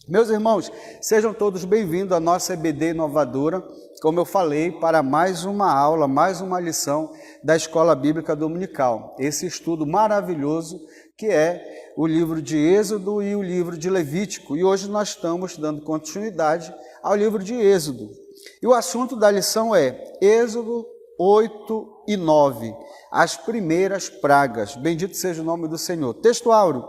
Meus irmãos, sejam todos bem-vindos à nossa EBD inovadora, como eu falei, para mais uma aula, mais uma lição da Escola Bíblica Dominical. Esse estudo maravilhoso que é o livro de Êxodo e o livro de Levítico. E hoje nós estamos dando continuidade ao livro de Êxodo. E o assunto da lição é Êxodo 8 e 9, as primeiras pragas. Bendito seja o nome do Senhor. Texto áureo.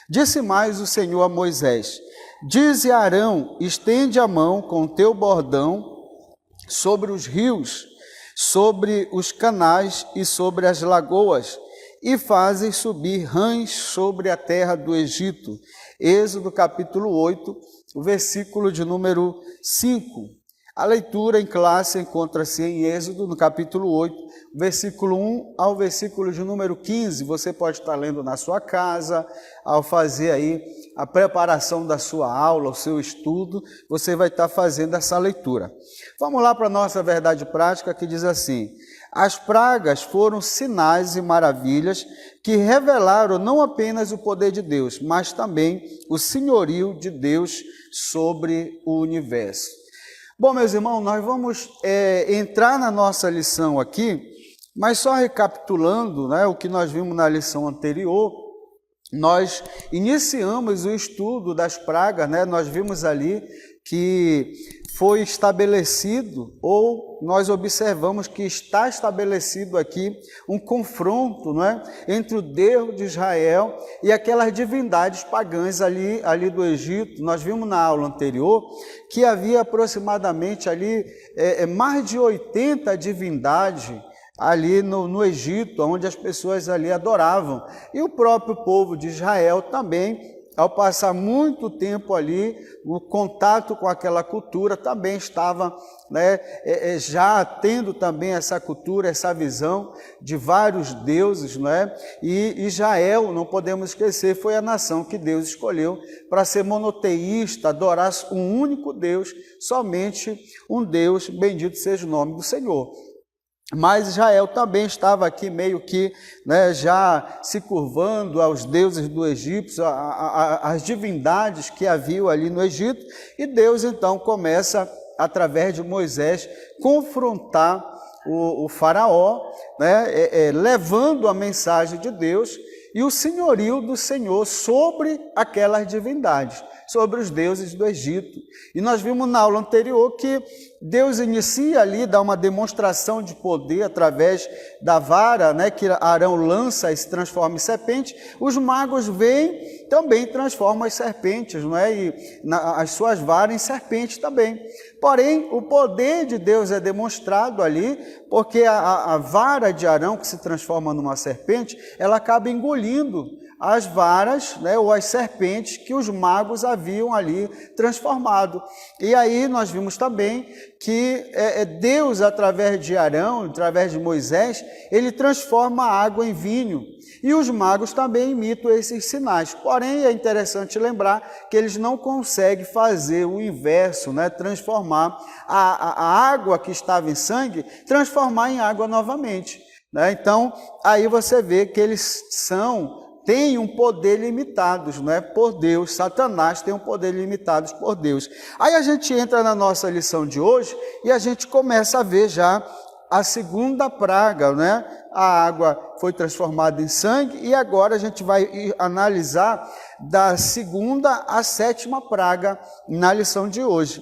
Disse mais o Senhor a Moisés: dize a Arão, estende a mão com teu bordão sobre os rios, sobre os canais e sobre as lagoas, e fazes subir rãs sobre a terra do Egito. Êxodo capítulo 8, o versículo de número 5. A leitura em classe encontra-se em Êxodo, no capítulo 8, versículo 1 ao versículo de número 15. Você pode estar lendo na sua casa, ao fazer aí a preparação da sua aula, o seu estudo, você vai estar fazendo essa leitura. Vamos lá para a nossa verdade prática, que diz assim: as pragas foram sinais e maravilhas que revelaram não apenas o poder de Deus, mas também o senhorio de Deus sobre o universo. Bom, meus irmãos, nós vamos entrar na nossa lição aqui, mas só recapitulando, né, o que nós vimos na lição anterior. Nós iniciamos o estudo das pragas, né? Nós vimos ali que foi estabelecido, ou nós observamos que está estabelecido aqui um confronto, não é? Entre o Deus de Israel e aquelas divindades pagãs ali do Egito. Nós vimos na aula anterior que havia aproximadamente ali mais de 80 divindades ali no Egito, onde as pessoas ali adoravam. E o próprio povo de Israel também, ao passar muito tempo ali, o contato com aquela cultura, também estava, né, já tendo também essa cultura, essa visão de vários deuses, né? E Israel, não podemos esquecer, foi a nação que Deus escolheu para ser monoteísta, adorar um único Deus, somente um Deus, bendito seja o nome do Senhor. Mas Israel também estava aqui meio que, né, já se curvando aos deuses do Egito, às divindades que haviam ali no Egito, e Deus então começa, através de Moisés, confrontar o faraó, né, levando a mensagem de Deus e o senhorio do Senhor sobre aquelas divindades, sobre os deuses do Egito. E nós vimos na aula anterior que Deus inicia ali, dá uma demonstração de poder através da vara, né, que Arão lança e se transforma em serpente. Os magos vêm, também transformam as serpentes, não é? E as suas varas em serpentes também. Porém, o poder de Deus é demonstrado ali, porque a vara de Arão, que se transforma numa serpente, ela acaba engolindo as varas, né, ou as serpentes que os magos haviam ali transformado. E aí nós vimos também que Deus, através de Arão, através de Moisés, ele transforma a água em vinho. E os magos também imitam esses sinais. Porém, é interessante lembrar que eles não conseguem fazer o inverso, né, transformar a água que estava em sangue, transformar em água novamente, né? Então, aí você vê que eles têm um poder limitado, não é, por Deus. Satanás tem um poder limitado por Deus. Aí a gente entra na nossa lição de hoje e a gente começa a ver já a segunda praga, né? A água foi transformada em sangue e agora a gente vai analisar da segunda à sétima praga na lição de hoje.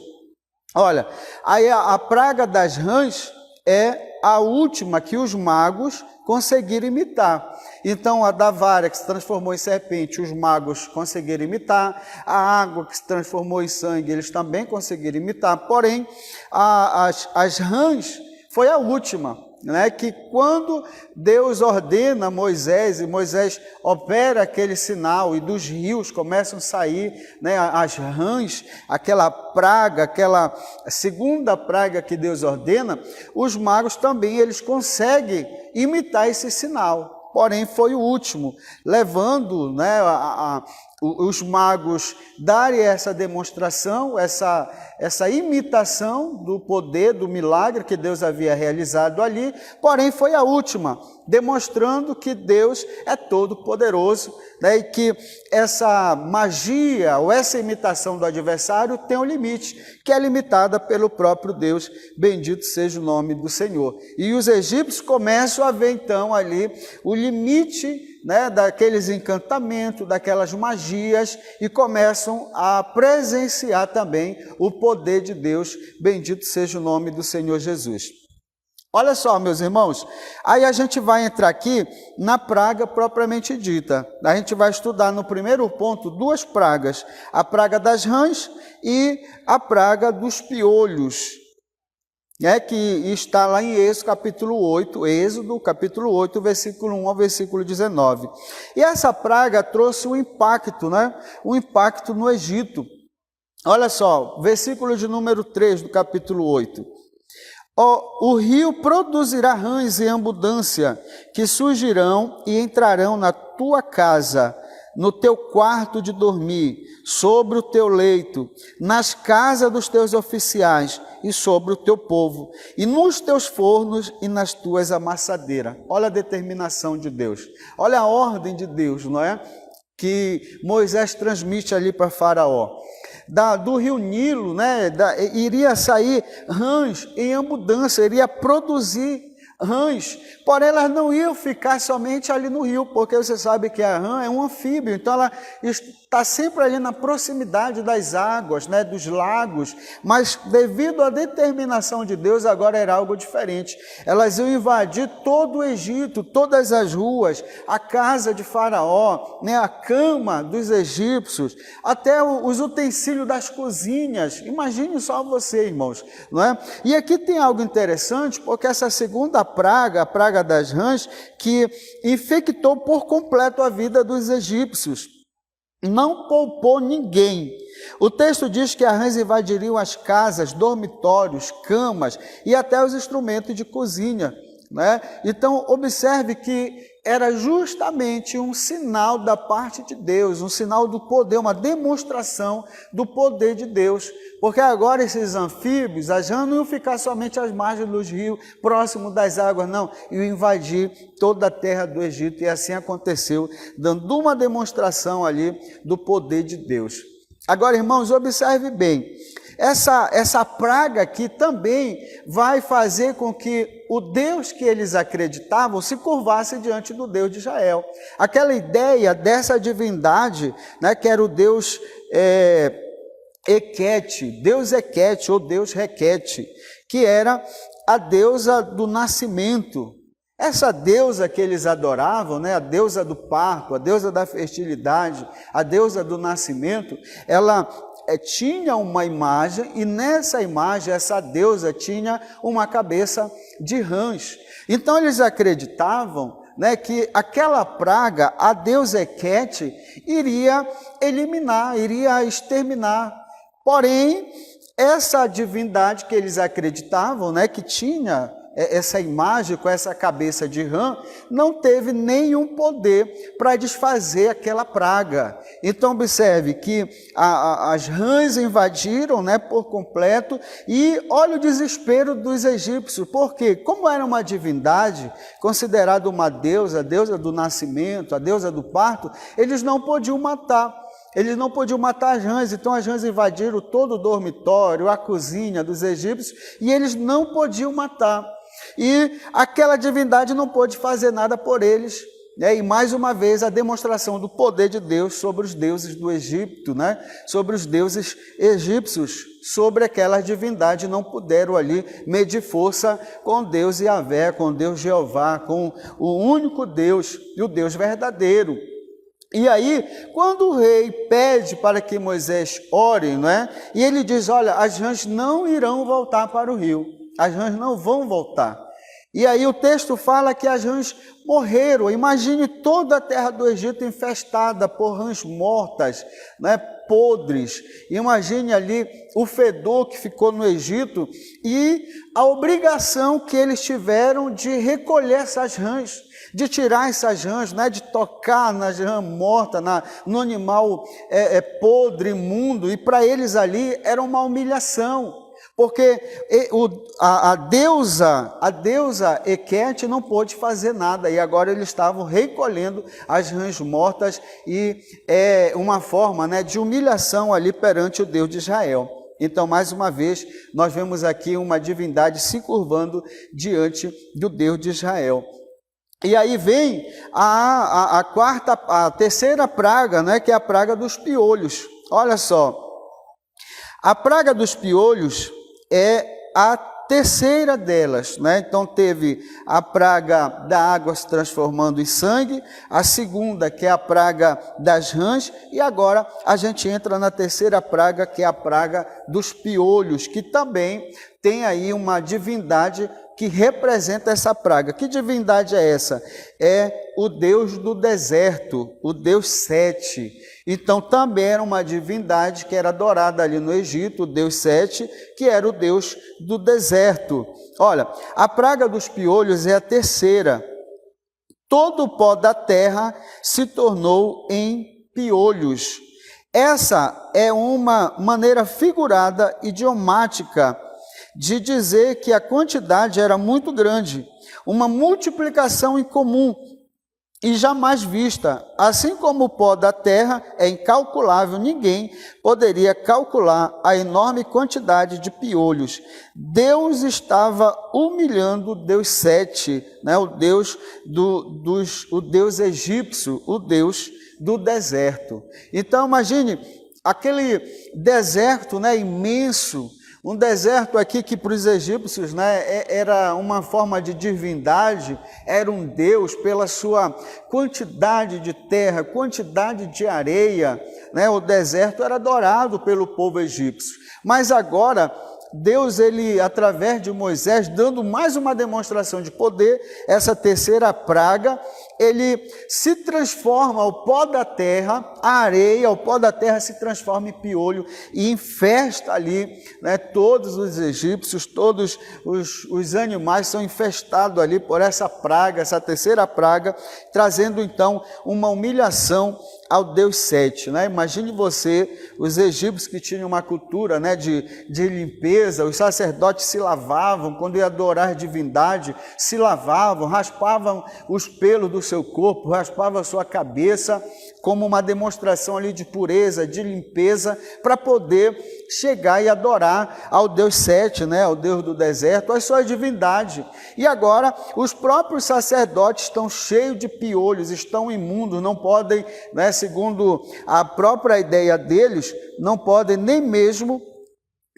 Olha, aí a praga das rãs é a última que os magos conseguiram imitar. Então, a da vara que se transformou em serpente, os magos conseguiram imitar. A água que se transformou em sangue, eles também conseguiram imitar. Porém, as rãs foi a última, né? Que quando Deus ordena a Moisés, e Moisés opera aquele sinal, e dos rios começam a sair, né, as rãs, aquela praga, aquela segunda praga que Deus ordena, os magos também eles conseguem imitar esse sinal. Porém, foi o último, levando, né, os magos darem essa demonstração, essa imitação do poder, do milagre que Deus havia realizado ali, porém foi a última, demonstrando que Deus é todo-poderoso, né, e que essa magia ou essa imitação do adversário tem um limite, que é limitada pelo próprio Deus, bendito seja o nome do Senhor. E os egípcios começam a ver então ali o limite, né, daqueles encantamentos, daquelas magias, e começam a presenciar também o poder de Deus, bendito seja o nome do Senhor Jesus. Olha só, meus irmãos, aí a gente vai entrar aqui na praga propriamente dita. A gente vai estudar no primeiro ponto duas pragas, a praga das rãs e a praga dos piolhos, que está lá em Êxodo capítulo 8, versículo 1 ao versículo 19. E essa praga trouxe um impacto, um impacto no Egito. Olha só, versículo de número 3 do capítulo 8. O rio produzirá rãs em abundância, que surgirão e entrarão na tua casa, no teu quarto de dormir, sobre o teu leito, nas casas dos teus oficiais e sobre o teu povo, e nos teus fornos e nas tuas amassadeiras. Olha a determinação de Deus, olha a ordem de Deus, não é? Que Moisés transmite ali para Faraó. Do rio Nilo, iria sair rãs em abundância, iria produzir rãs, porém elas não iam ficar somente ali no rio, porque você sabe que a rã é um anfíbio, então ela está sempre ali na proximidade das águas, dos lagos, mas devido à determinação de Deus, agora era algo diferente. Elas iam invadir todo o Egito, todas as ruas, a casa de Faraó, a cama dos egípcios, até os utensílios das cozinhas. Imagine só você, irmãos, não é? E aqui tem algo interessante, porque essa segunda praga, a praga das rãs, que infectou por completo a vida dos egípcios, não poupou ninguém. O texto diz que as rãs invadiriam as casas, dormitórios, camas e até os instrumentos de cozinha, Então observe que era justamente um sinal da parte de Deus, um sinal do poder, uma demonstração do poder de Deus, porque agora esses anfíbios, as rãs não iam ficar somente às margens dos rios, próximo das águas, não, iam invadir toda a terra do Egito, e assim aconteceu, dando uma demonstração ali do poder de Deus. Agora, irmãos, observe bem, essa praga aqui também vai fazer com que o Deus que eles acreditavam se curvasse diante do Deus de Israel. Aquela ideia dessa divindade, que era o Deus Equete, Deus Equete ou Deus Requete, que era a deusa do nascimento. Essa deusa que eles adoravam, a deusa do parto, a deusa da fertilidade, a deusa do nascimento, ela tinha uma imagem, e nessa imagem essa deusa tinha uma cabeça de rãs. Então eles acreditavam que aquela praga, a deusa Equete, iria eliminar, iria exterminar. Porém, essa divindade que eles acreditavam, que tinha essa imagem com essa cabeça de rã, não teve nenhum poder para desfazer aquela praga. Então observe que as rãs invadiram por completo, e olha o desespero dos egípcios, porque como era uma divindade, considerada uma deusa, a deusa do nascimento, a deusa do parto, eles não podiam matar. Eles não podiam matar as rãs, então as rãs invadiram todo o dormitório, a cozinha dos egípcios, e eles não podiam matar. E aquela divindade não pôde fazer nada por eles, e mais uma vez a demonstração do poder de Deus sobre os deuses do Egito, sobre os deuses egípcios, sobre aquela divindade, não puderam ali medir força com Deus Yahvé, com Deus Jeová, com o único Deus e o Deus verdadeiro. E aí, quando o rei pede para que Moisés ore, e ele diz, olha, as rãs não irão voltar para o rio, as rãs não vão voltar. E aí o texto fala que as rãs morreram. Imagine toda a terra do Egito infestada por rãs mortas, podres. Imagine ali o fedor que ficou no Egito e a obrigação que eles tiveram de recolher essas rãs, de tirar essas rãs, né, de tocar na rã morta, no animal podre, imundo, e para eles ali era uma humilhação. Porque a deusa Hequete não pôde fazer nada, e agora eles estavam recolhendo as rãs mortas, e é uma forma, né, de humilhação ali perante o Deus de Israel. Então, mais uma vez, nós vemos aqui uma divindade se curvando diante do Deus de Israel. E aí vem a terceira praga, né, que é a praga dos piolhos. Olha só, a praga dos piolhos é a terceira delas, né? Então teve a praga da água se transformando em sangue, a segunda, que é a praga das rãs, e agora a gente entra na terceira praga, que é a praga dos piolhos, que também tem aí uma divindade que representa essa praga. Que divindade é essa? É o Deus do deserto, o Deus Sete. Então também era uma divindade que era adorada ali no Egito, o Deus Sete, que era o Deus do deserto. Olha, a praga dos piolhos é a terceira. Todo o pó da terra se tornou em piolhos. Essa é uma maneira figurada, idiomática, de dizer que a quantidade era muito grande, uma multiplicação incomum e jamais vista. Assim como o pó da terra é incalculável, ninguém poderia calcular a enorme quantidade de piolhos. Deus estava humilhando o Deus Sete, né? o Deus egípcio, o Deus do deserto. Então imagine aquele deserto, né, imenso. Um deserto aqui que para os egípcios, né, era uma forma de divindade, era um deus pela sua quantidade de terra, quantidade de areia, né? O deserto era adorado pelo povo egípcio. Mas agora Deus, ele, através de Moisés, dando mais uma demonstração de poder, essa terceira praga, ele se transforma, o pó da terra, a areia, o pó da terra se transforma em piolho e infesta ali, né, todos os egípcios, todos os animais são infestados ali por essa praga, essa terceira praga, trazendo então uma humilhação ao Deus Sete, né? Imagine você, os egípcios que tinham uma cultura, né, de limpeza, os sacerdotes se lavavam, quando iam adorar a divindade, se lavavam, raspavam os pelos do seu corpo, raspavam a sua cabeça, como uma demonstração ali de pureza, de limpeza, para poder chegar e adorar ao Deus Sete, né, ao Deus do deserto, a sua divindade. E agora os próprios sacerdotes estão cheios de piolhos, estão imundos, não podem, né, segundo a própria ideia deles, não podem nem mesmo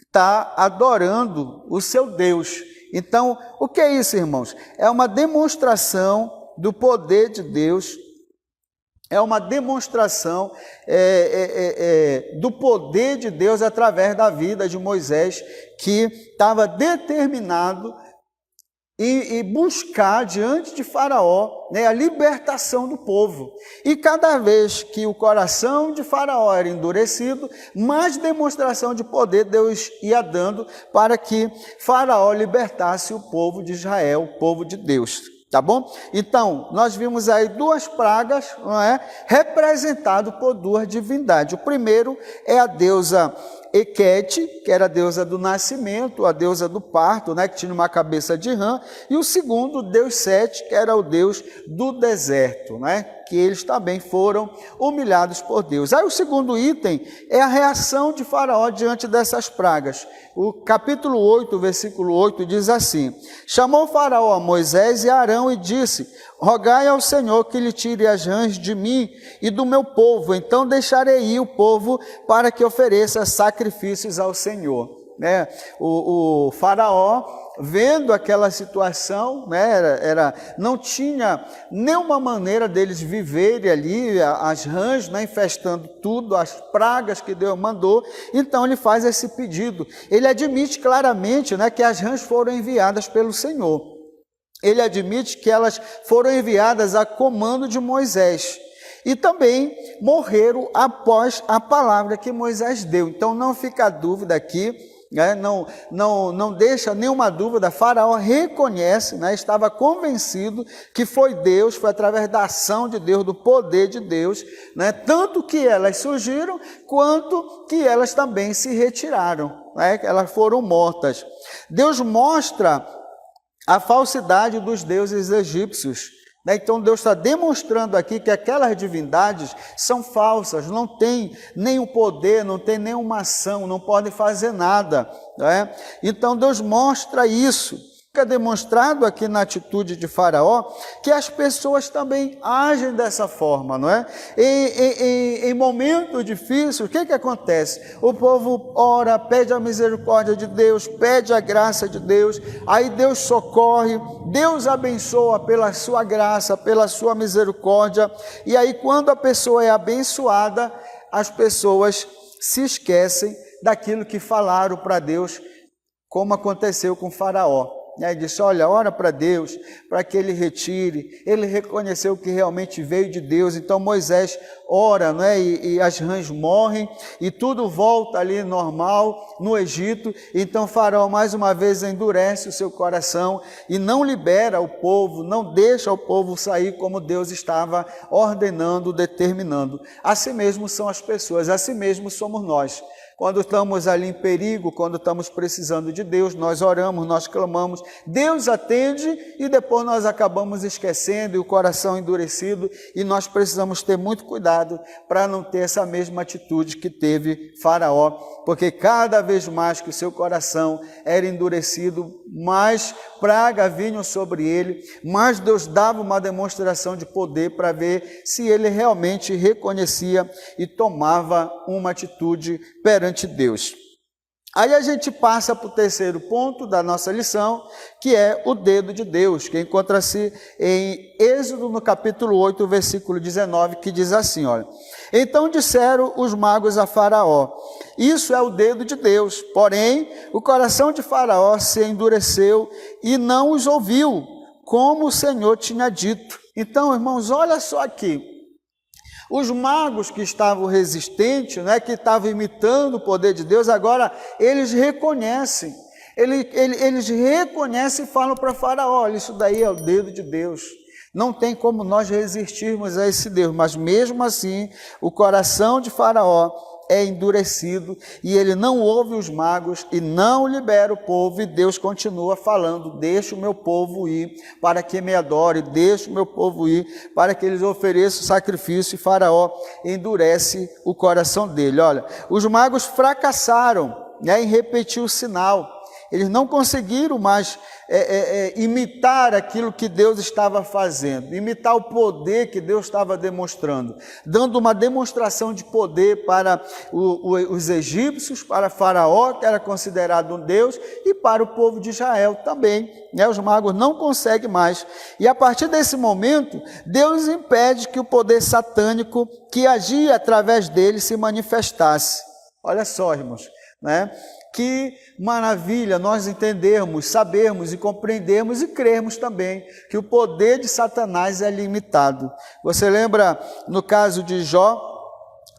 estar adorando o seu Deus. Então, o que é isso, irmãos? É uma demonstração do poder de Deus, é uma demonstração do poder de Deus através da vida de Moisés, que estava determinado e buscar diante de Faraó, né, a libertação do povo. E cada vez que o coração de Faraó era endurecido, mais demonstração de poder Deus ia dando para que Faraó libertasse o povo de Israel, o povo de Deus. Tá bom? Então, nós vimos aí duas pragas, não é? Representado por duas divindades. O primeiro é a deusa Hequete, que era a deusa do nascimento, a deusa do parto, né, que tinha uma cabeça de rã, e o segundo, o Deus Sete, que era o Deus do deserto, né, que eles também foram humilhados por Deus. Aí o segundo item é a reação de Faraó diante dessas pragas. O capítulo 8, versículo 8 diz assim: chamou Faraó a Moisés e a Arão e disse: rogai ao Senhor que lhe tire as rãs de mim e do meu povo, então deixarei ir o povo para que ofereça sacrifícios ao Senhor. Né? O Faraó, vendo aquela situação, né, não tinha nenhuma maneira deles viverem ali, as rãs, né, infestando tudo, as pragas que Deus mandou, então ele faz esse pedido. Ele admite claramente, né, que as rãs foram enviadas pelo Senhor. Ele admite que elas foram enviadas a comando de Moisés e também morreram após a palavra que Moisés deu. Então não fica dúvida aqui né? Não deixa nenhuma dúvida. Faraó reconhece, né? Estava convencido que foi Deus, foi através da ação de Deus, do poder de Deus, né? Tanto que elas surgiram, quanto que elas também se retiraram, né? Elas foram mortas. Deus mostra a falsidade dos deuses egípcios. Então Deus está demonstrando aqui que aquelas divindades são falsas, não têm nenhum poder, não têm nenhuma ação, não podem fazer nada, né? Então Deus mostra isso. Fica demonstrado aqui na atitude de Faraó que as pessoas também agem dessa forma, não é? Em momentos difíceis, o que acontece? O povo ora, pede a misericórdia de Deus, pede a graça de Deus, aí Deus socorre, Deus abençoa pela sua graça, pela sua misericórdia, e aí quando a pessoa é abençoada, as pessoas se esquecem daquilo que falaram para Deus, como aconteceu com Faraó. Ele disse, olha, ora para Deus, para que ele retire. Ele reconheceu que realmente veio de Deus. Então Moisés ora, não é? E as rãs morrem e tudo volta ali normal no Egito. Então Faraó mais uma vez endurece o seu coração e não libera o povo, não deixa o povo sair como Deus estava ordenando, determinando. Assim mesmo são as pessoas, assim mesmo somos nós. Quando estamos ali em perigo, quando estamos precisando de Deus, nós oramos, nós clamamos, Deus atende e depois nós acabamos esquecendo e o coração endurecido, e nós precisamos ter muito cuidado para não ter essa mesma atitude que teve Faraó, porque cada vez mais que o seu coração era endurecido, mais praga vinham sobre ele, mais Deus dava uma demonstração de poder para ver se ele realmente reconhecia e tomava uma atitude perante Deus. Aí a gente passa para o terceiro ponto da nossa lição, que é o dedo de Deus, que encontra-se em Êxodo, no capítulo 8, versículo 19, que diz assim, olha, então disseram os magos a Faraó, isso é o dedo de Deus, porém o coração de Faraó se endureceu e não os ouviu, como o Senhor tinha dito. Então, irmãos, olha só aqui, os magos que estavam resistentes, né, que estavam imitando o poder de Deus, agora eles reconhecem, eles reconhecem e falam para Faraó, olha, isso daí é o dedo de Deus, não tem como nós resistirmos a esse Deus, mas mesmo assim, o coração de Faraó é endurecido e ele não ouve os magos e não libera o povo, e Deus continua falando, deixa o meu povo ir para que me adore, deixa o meu povo ir para que eles ofereçam sacrifício, e Faraó endurece o coração dele. Olha, os magos fracassaram, né, em repetir o sinal, eles não conseguiram mais imitar aquilo que Deus estava fazendo, imitar o poder que Deus estava demonstrando, dando uma demonstração de poder para os egípcios, para Faraó, que era considerado um Deus, e para o povo de Israel também, né? Os magos não conseguem mais, e a partir desse momento, Deus impede que o poder satânico que agia através dele se manifestasse. Olha só, irmãos, né? Que maravilha nós entendermos, sabermos e compreendermos e crermos também que o poder de Satanás é limitado. Você lembra no caso de Jó,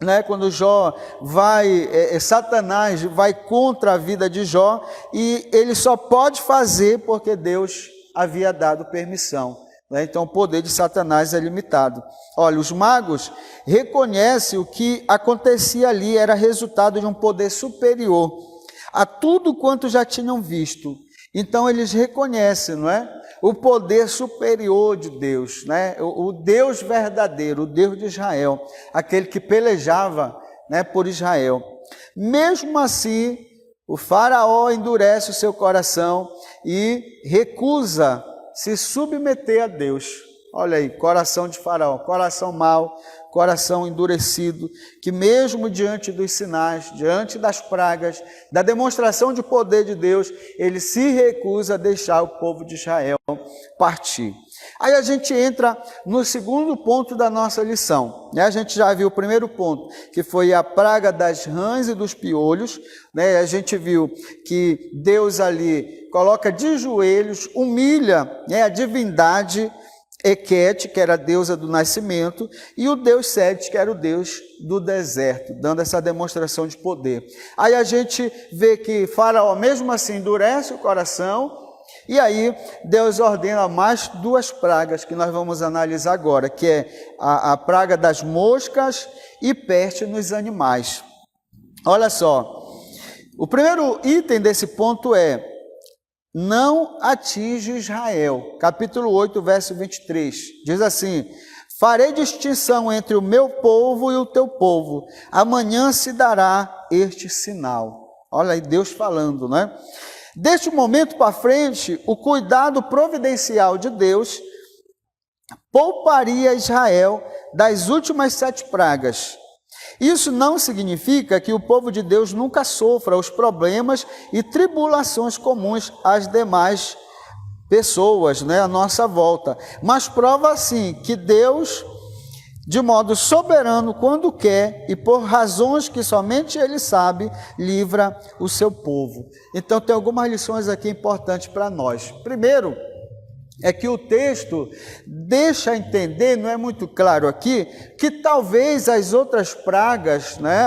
né, quando Jó vai, Satanás vai contra a vida de Jó, e ele só pode fazer porque Deus havia dado permissão. Então o poder de Satanás é limitado. Olha, os magos reconhecem o que acontecia ali era resultado de um poder superior a tudo quanto já tinham visto. Então eles reconhecem, não é? O poder superior de Deus, né? O Deus verdadeiro, o Deus de Israel, aquele que pelejava, né, por Israel. Mesmo assim, o Faraó endurece o seu coração e recusa se submeter a Deus. Olha aí, coração de Faraó, coração mau, coração endurecido, que mesmo diante dos sinais, diante das pragas, da demonstração de poder de Deus, ele se recusa a deixar o povo de Israel partir. Aí a gente entra no segundo ponto da nossa lição, né? A gente já viu o primeiro ponto, que foi a praga das rãs e dos piolhos, né? A gente viu que Deus ali coloca de joelhos, humilha, né, a divindade, Equete, que era a deusa do nascimento, e o deus Sete, que era o deus do deserto, dando essa demonstração de poder. Aí a gente vê que Faraó, mesmo assim, endurece o coração, e aí Deus ordena mais 2 pragas que nós vamos analisar agora, que é a praga das moscas e peste nos animais. Olha só, o primeiro item desse ponto é: não atinge Israel. Capítulo 8, verso 23. Diz assim: farei distinção entre o meu povo e o teu povo. Amanhã se dará este sinal. Olha aí Deus falando, né? Deste momento para frente, o cuidado providencial de Deus pouparia Israel das últimas 7 pragas. Isso não significa que o povo de Deus nunca sofra os problemas e tribulações comuns às demais pessoas, né, à nossa volta. Mas prova, sim, que Deus, de modo soberano, quando quer e por razões que somente Ele sabe, livra o seu povo. Então, tem algumas lições aqui importantes para nós. Primeiro, é que o texto deixa entender, não é muito claro aqui, que talvez as outras pragas, né,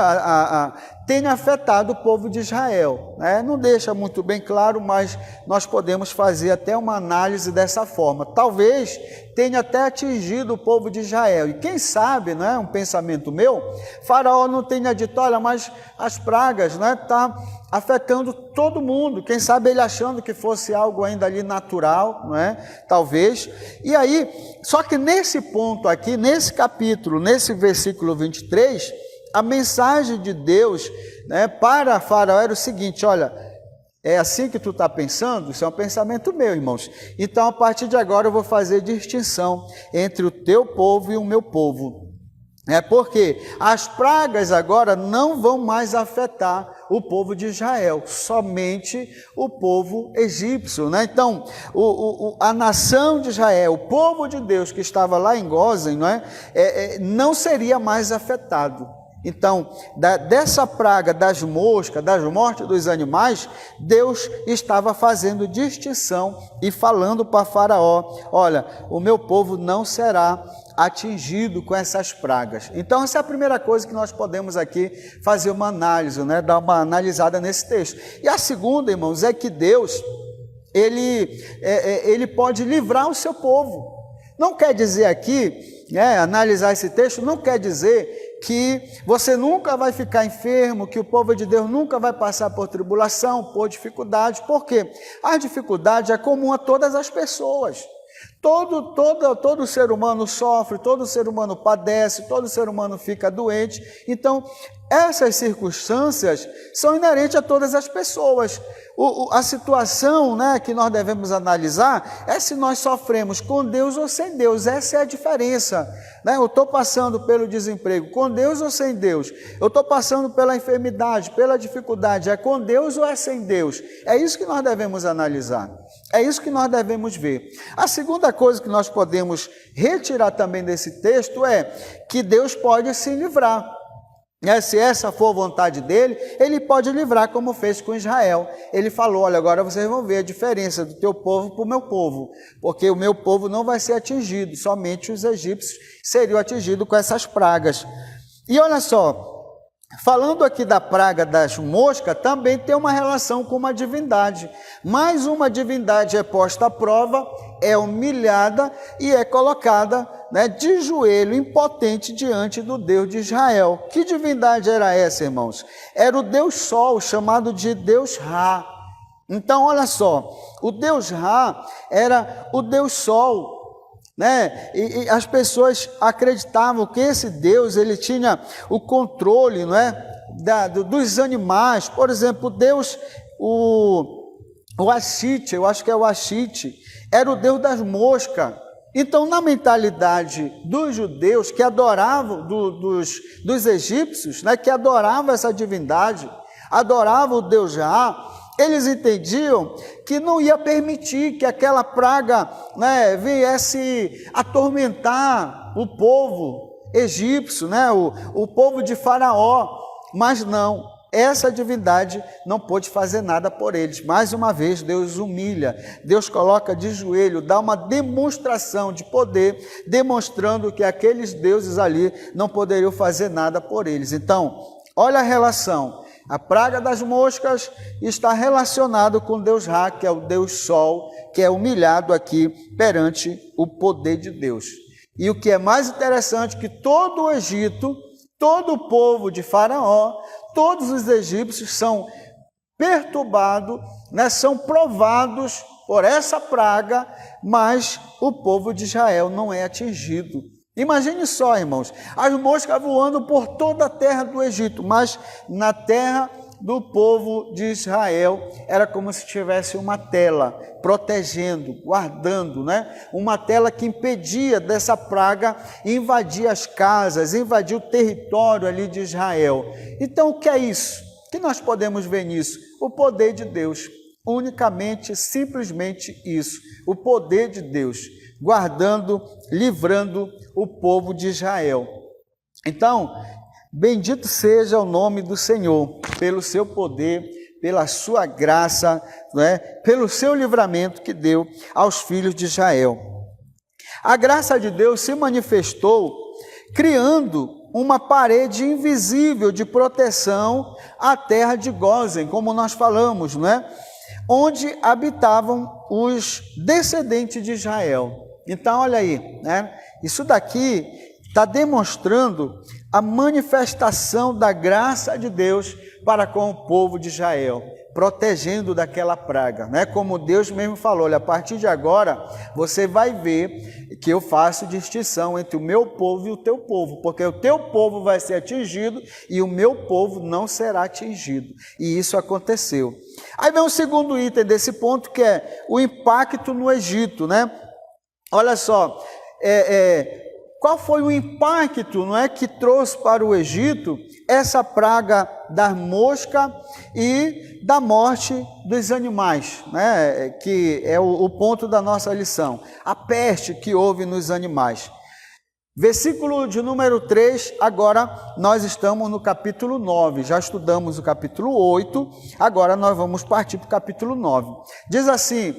tenham afetado o povo de Israel, né? Não deixa muito bem claro, mas nós podemos fazer até uma análise dessa forma. Talvez tenha até atingido o povo de Israel. E quem sabe, né, um pensamento meu, Faraó não tenha dito: olha, mas as pragas, né, tá afetando todo mundo. Quem sabe ele achando que fosse algo ainda ali natural, não é? Talvez. E aí, só que nesse ponto aqui, nesse capítulo, nesse versículo 23, a mensagem de Deus, né, para Faraó era o seguinte: olha, é assim que tu está pensando? Isso é um pensamento meu, irmãos. Então, a partir de agora, eu vou fazer distinção entre o teu povo e o meu povo. Porque as pragas agora não vão mais afetar o povo de Israel, somente o povo egípcio, né? Então, a nação de Israel, o povo de Deus que estava lá em Gósen, não seria mais afetado. Então, dessa praga das moscas, das mortes dos animais, Deus estava fazendo distinção e falando para Faraó: olha, o meu povo não será atingido com essas pragas. Então, essa é a primeira coisa que nós podemos aqui fazer uma análise, né? Dar uma analisada nesse texto. E a segunda, irmãos, é que Deus, ele pode livrar o seu povo. Não quer dizer aqui, né, analisar esse texto, não quer dizer que você nunca vai ficar enfermo, que o povo de Deus nunca vai passar por tribulação, por dificuldade, porque a dificuldade é comum a todas as pessoas. Todo ser humano sofre, todo ser humano padece, todo ser humano fica doente. Então, essas circunstâncias são inerentes a todas as pessoas. A situação, né, que nós devemos analisar é se nós sofremos com Deus ou sem Deus. Essa é a diferença, né? Eu estou passando pelo desemprego com Deus ou sem Deus? Eu estou passando pela enfermidade, pela dificuldade, é com Deus ou é sem Deus? É isso que nós devemos analisar. É isso que nós devemos ver. A segunda coisa que nós podemos retirar também desse texto é que Deus pode se livrar. Se essa for a vontade dele, ele pode livrar, como fez com Israel. Ele falou: olha, agora vocês vão ver a diferença do teu povo para o meu povo, porque o meu povo não vai ser atingido, somente os egípcios seriam atingidos com essas pragas. E olha só, falando aqui da praga das moscas, também tem uma relação com uma divindade. Mais uma divindade é posta à prova, é humilhada e é colocada, né, de joelho, impotente diante do Deus de Israel. Que divindade era essa, irmãos? Era o Deus Sol, chamado de Deus Ra. Então, olha só, o Deus Ra era o Deus Sol, né? E as pessoas acreditavam que esse Deus, ele tinha o controle, não é, dos animais. Por exemplo, Deus, o Ashite, eu acho que é o Ashite, era o Deus das moscas. Então, na mentalidade dos judeus que adoravam, dos egípcios, né, que adoravam essa divindade, adoravam o Deus Ra, eles entendiam que não ia permitir que aquela praga, né, viesse atormentar o povo egípcio, né, o povo de Faraó. Mas não, essa divindade não pôde fazer nada por eles. Mais uma vez, Deus humilha, Deus coloca de joelho, dá uma demonstração de poder, demonstrando que aqueles deuses ali não poderiam fazer nada por eles. Então, olha a relação. A praga das moscas está relacionado com Deus Ra, que é o Deus Sol, que é humilhado aqui perante o poder de Deus. E o que é mais interessante, que todo o Egito, todo o povo de Faraó, todos os egípcios são perturbados, né, são provados por essa praga, mas o povo de Israel não é atingido. Imagine só, irmãos, as moscas voando por toda a terra do Egito, mas na terra do povo de Israel era como se tivesse uma tela protegendo, guardando, né? Uma tela que impedia dessa praga invadir as casas, invadir o território ali de Israel. Então, o que é isso? O que nós podemos ver nisso? O poder de Deus, unicamente, simplesmente isso, o poder de Deus, guardando, livrando o povo de Israel. Então, bendito seja o nome do Senhor, pelo seu poder, pela sua graça, né, pelo seu livramento que deu aos filhos de Israel. A graça de Deus se manifestou criando uma parede invisível de proteção à terra de Gósen, como nós falamos, não é? Onde habitavam os descendentes de Israel. Então, olha aí, né? Isso daqui está demonstrando a manifestação da graça de Deus para com o povo de Israel, protegendo daquela praga, né? Como Deus mesmo falou, olha, a partir de agora você vai ver que eu faço distinção entre o meu povo e o teu povo, porque o teu povo vai ser atingido e o meu povo não será atingido. E isso aconteceu. Aí vem o segundo item desse ponto, que é o impacto no Egito, né? Olha só, qual foi o impacto, não é, que trouxe para o Egito essa praga da mosca e da morte dos animais, né, que é o ponto da nossa lição, a peste que houve nos animais. Versículo de número 3, agora nós estamos no capítulo 9, já estudamos o capítulo 8, agora nós vamos partir para o capítulo 9. Diz assim: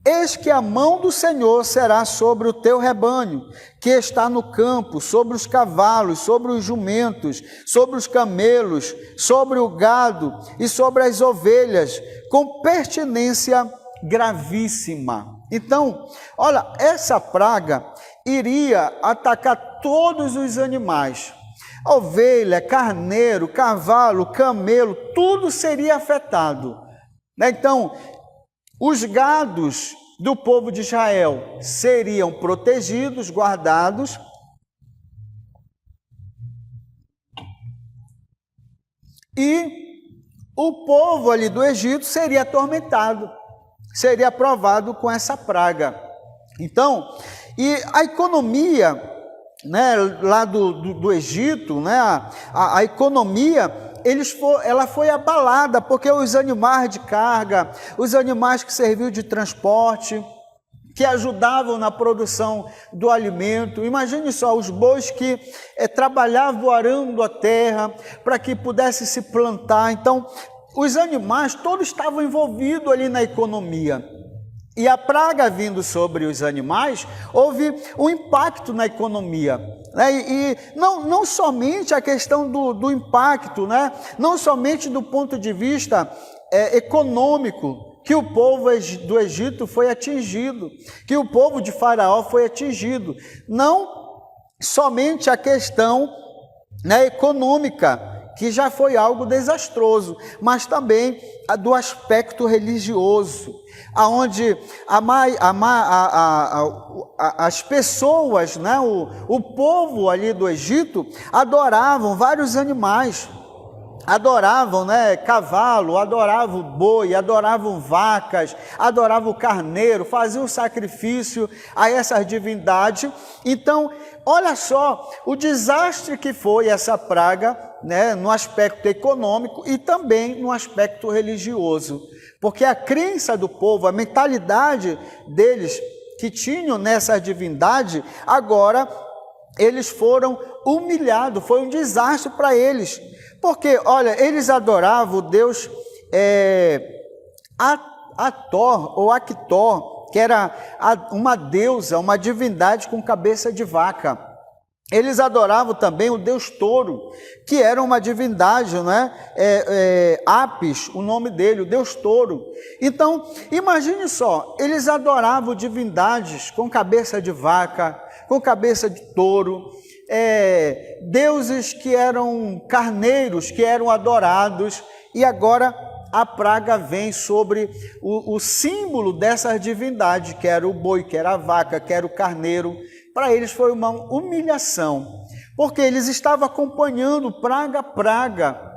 eis que a mão do Senhor será sobre o teu rebanho, que está no campo, sobre os cavalos, sobre os jumentos, sobre os camelos, sobre o gado e sobre as ovelhas, com pertinência gravíssima. Então, olha, essa praga iria atacar todos os animais. Ovelha, carneiro, cavalo, camelo, tudo seria afetado. Então, os gados do povo de Israel seriam protegidos, guardados, e o povo ali do Egito seria atormentado, seria provado com essa praga. Então, e a economia, né, lá do Egito, né, a economia, ela foi abalada, porque os animais de carga, os animais que serviam de transporte, que ajudavam na produção do alimento, imagine só, os bois que trabalhavam arando a terra para que pudesse se plantar. Então, os animais todos estavam envolvidos ali na economia. E a praga vindo sobre os animais, houve um impacto na economia, né? E não somente a questão do impacto, né? Não somente do ponto de vista econômico, que o povo do Egito foi atingido, que o povo de Faraó foi atingido. Não somente a questão, né, econômica, que já foi algo desastroso, mas também a do aspecto religioso, aonde as pessoas, né, o povo ali do Egito, adoravam vários animais, adoravam, né, cavalo, adoravam boi, adoravam vacas, adoravam carneiro, faziam sacrifício a essas divindades. Então, olha só o desastre que foi essa praga, né, no aspecto econômico e também no aspecto religioso, porque a crença do povo, a mentalidade deles que tinham nessa divindade, agora eles foram humilhados, foi um desastre para eles, Porque, olha, eles adoravam o Deus Ator ou Actor, que era uma deusa, uma divindade com cabeça de vaca. Eles adoravam também o Deus Touro, que era uma divindade, né? Apis, o nome dele, o Deus Touro. Então, imagine só, eles adoravam divindades com cabeça de vaca, com cabeça de touro, deuses que eram carneiros, que eram adorados, e agora a praga vem sobre o símbolo dessas divindades, que era o boi, que era a vaca, que era o carneiro. Para eles foi uma humilhação, porque eles estavam acompanhando praga a praga,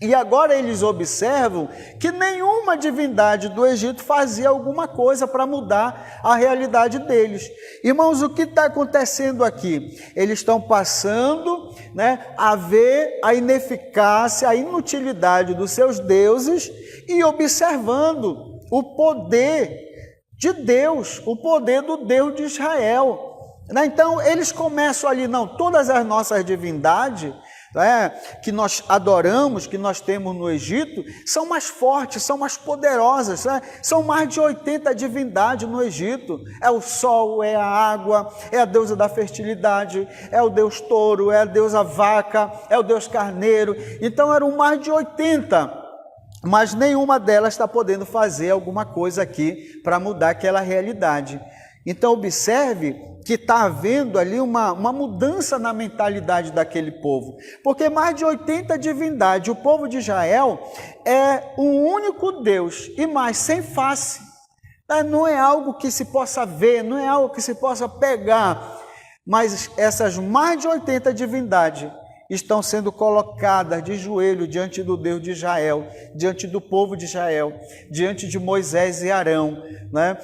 e agora eles observam que nenhuma divindade do Egito fazia alguma coisa para mudar a realidade deles. Irmãos, o que está acontecendo aqui? Eles estão passando, né, a ver a ineficácia, a inutilidade dos seus deuses e observando o poder de Deus, o poder do Deus de Israel. Então, eles começam ali, não, todas as nossas divindades, que nós adoramos, que nós temos no Egito, são mais fortes, são mais poderosas, são mais de 80 divindades no Egito. É o sol, é a água, é a deusa da fertilidade, é o Deus touro, é a deusa vaca, é o Deus carneiro. Então, eram mais de 80, mas nenhuma delas está podendo fazer alguma coisa aqui para mudar aquela realidade. Então, observe que está havendo ali uma mudança na mentalidade daquele povo, porque mais de 80 divindades, o povo de Israel é um único Deus, e mais, sem face, não é algo que se possa ver, não é algo que se possa pegar, mas essas mais de 80 divindades estão sendo colocadas de joelho diante do Deus de Israel, diante do povo de Israel, diante de Moisés e Arão, né?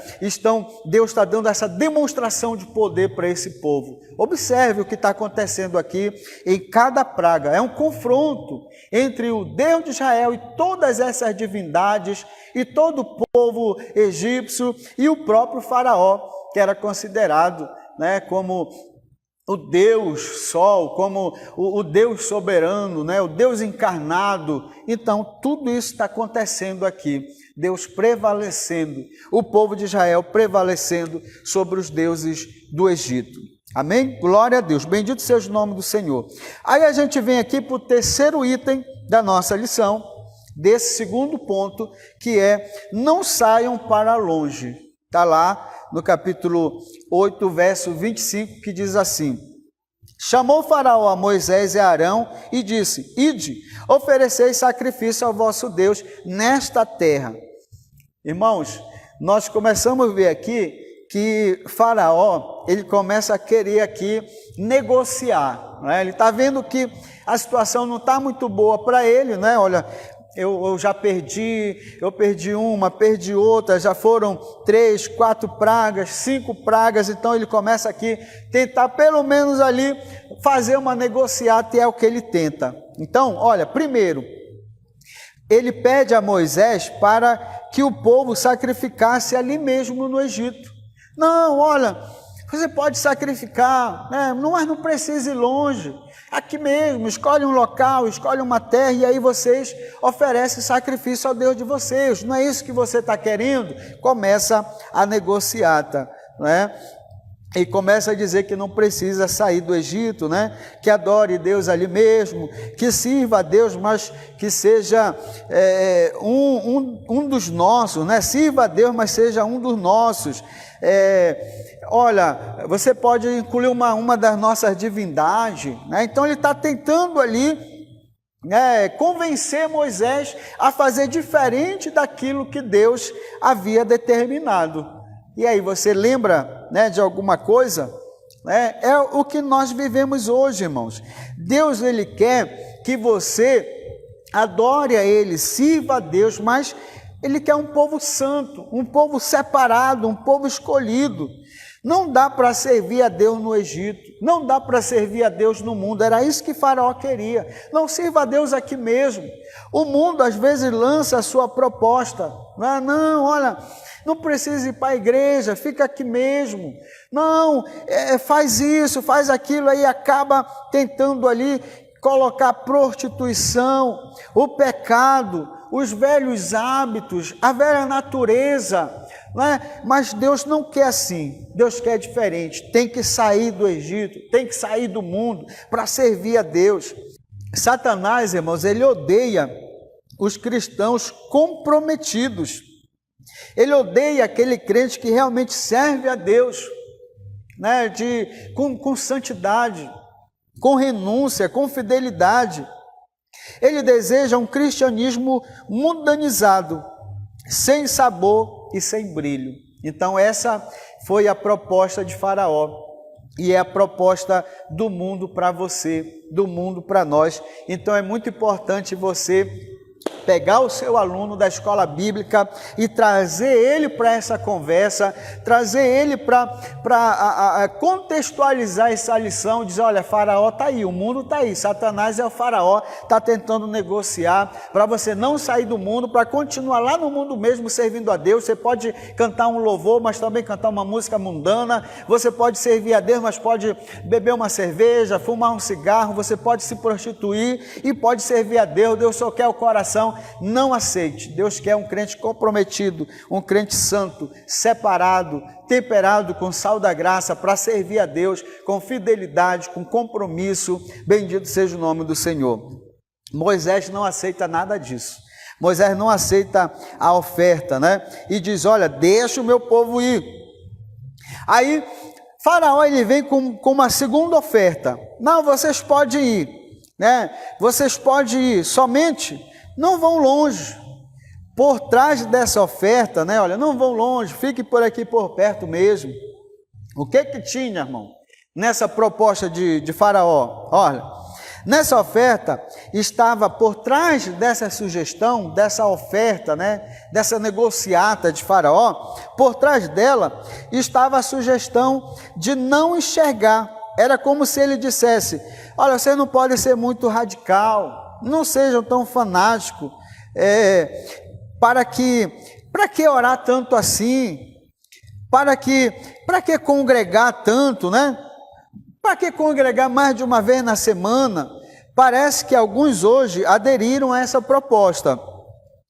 Deus está dando essa demonstração de poder para esse povo. Observe o que está acontecendo aqui em cada praga. É um confronto entre o Deus de Israel e todas essas divindades e todo o povo egípcio e o próprio faraó, que era considerado, né, como o Deus Sol, como o Deus soberano, né? O Deus encarnado. Então, tudo isso está acontecendo aqui. Deus prevalecendo, o povo de Israel prevalecendo sobre os deuses do Egito. Amém? Glória a Deus. Bendito seja o nome do Senhor. Aí a gente vem aqui para o terceiro item da nossa lição, desse segundo ponto, que é: não saiam para longe. Está lá no capítulo 8, verso 25, que diz assim: chamou Faraó a Moisés e a Arão e disse: ide, oferecei sacrifício ao vosso Deus nesta terra. Irmãos, nós começamos a ver aqui que Faraó, ele começa a querer aqui negociar, né? Ele está vendo que a situação não está muito boa para ele, né? Olha, eu já perdi uma, perdi outra, já foram 3, 4 pragas, 5 pragas, então ele começa aqui tentar pelo menos ali fazer uma negociata, e é o que ele tenta. Então, olha, primeiro, ele pede a Moisés para que o povo sacrificasse ali mesmo no Egito. Não, olha, você pode sacrificar, né? Mas não precisa ir longe. Aqui mesmo, escolhe um local, escolhe uma terra, e aí vocês oferecem sacrifício ao Deus de vocês. Não é isso que você está querendo? Começa a negociata, né? E começa a dizer que não precisa sair do Egito, né? Que adore Deus ali mesmo, que sirva a Deus, mas que seja um dos nossos, né? Sirva a Deus, mas seja um dos nossos. Olha, você pode incluir uma das nossas divindades, né? Então ele está tentando ali, né, convencer Moisés a fazer diferente daquilo que Deus havia determinado. E aí você lembra, né, de alguma coisa? É o que nós vivemos hoje, irmãos. Deus, ele quer que você adore a Ele, sirva a Deus, mas Ele quer um povo santo, um povo separado, um povo escolhido. Não dá para servir a Deus no Egito, não dá para servir a Deus no mundo. Era isso que Faraó queria. Não, sirva a Deus aqui mesmo. O mundo às vezes lança a sua proposta. Não, olha, não precisa ir para a igreja, fica aqui mesmo. Não, faz isso, faz aquilo, aí acaba tentando ali colocar a prostituição, o pecado, os velhos hábitos, a velha natureza, né? Mas Deus não quer assim, Deus quer diferente. Tem que sair do Egito, tem que sair do mundo para servir a Deus. Satanás, irmãos, ele odeia os cristãos comprometidos. Ele odeia aquele crente que realmente serve a Deus, né? Com santidade, com renúncia, com fidelidade. Ele deseja um cristianismo mundanizado, sem sabor e sem brilho. Então essa foi a proposta de Faraó e é a proposta do mundo para você, do mundo para nós. Então é muito importante você pegar o seu aluno da escola bíblica e trazer ele para essa conversa, trazer ele para contextualizar essa lição, dizer, olha, Faraó está aí, o mundo está aí, Satanás é o Faraó, está tentando negociar, para você não sair do mundo, para continuar lá no mundo mesmo, servindo a Deus. Você pode cantar um louvor, mas também cantar uma música mundana, você pode servir a Deus, mas pode beber uma cerveja, fumar um cigarro, você pode se prostituir e pode servir a Deus. Deus só quer o coração. Não aceite. Deus quer um crente comprometido, um crente santo, separado, temperado com sal da graça para servir a Deus com fidelidade, com compromisso. Bendito seja o nome do Senhor. Moisés não aceita nada disso. Moisés não aceita a oferta, né? E diz, olha, deixa o meu povo ir. Aí Faraó ele vem com uma segunda oferta. Não, vocês podem ir, né? Vocês podem ir, somente não vão longe. Por trás dessa oferta, né? Olha, não vão longe, fique por aqui por perto mesmo. O que tinha, irmão, nessa proposta de Faraó? Olha, nessa oferta estava por trás dessa sugestão, dessa oferta, né? Dessa negociata de Faraó, por trás dela estava a sugestão de não enxergar. Era como se ele dissesse, olha, você não pode ser muito radical, não sejam tão fanáticos, para que orar tanto assim, para que congregar tanto, né? Para que congregar mais de uma vez na semana? Parece que alguns hoje aderiram a essa proposta.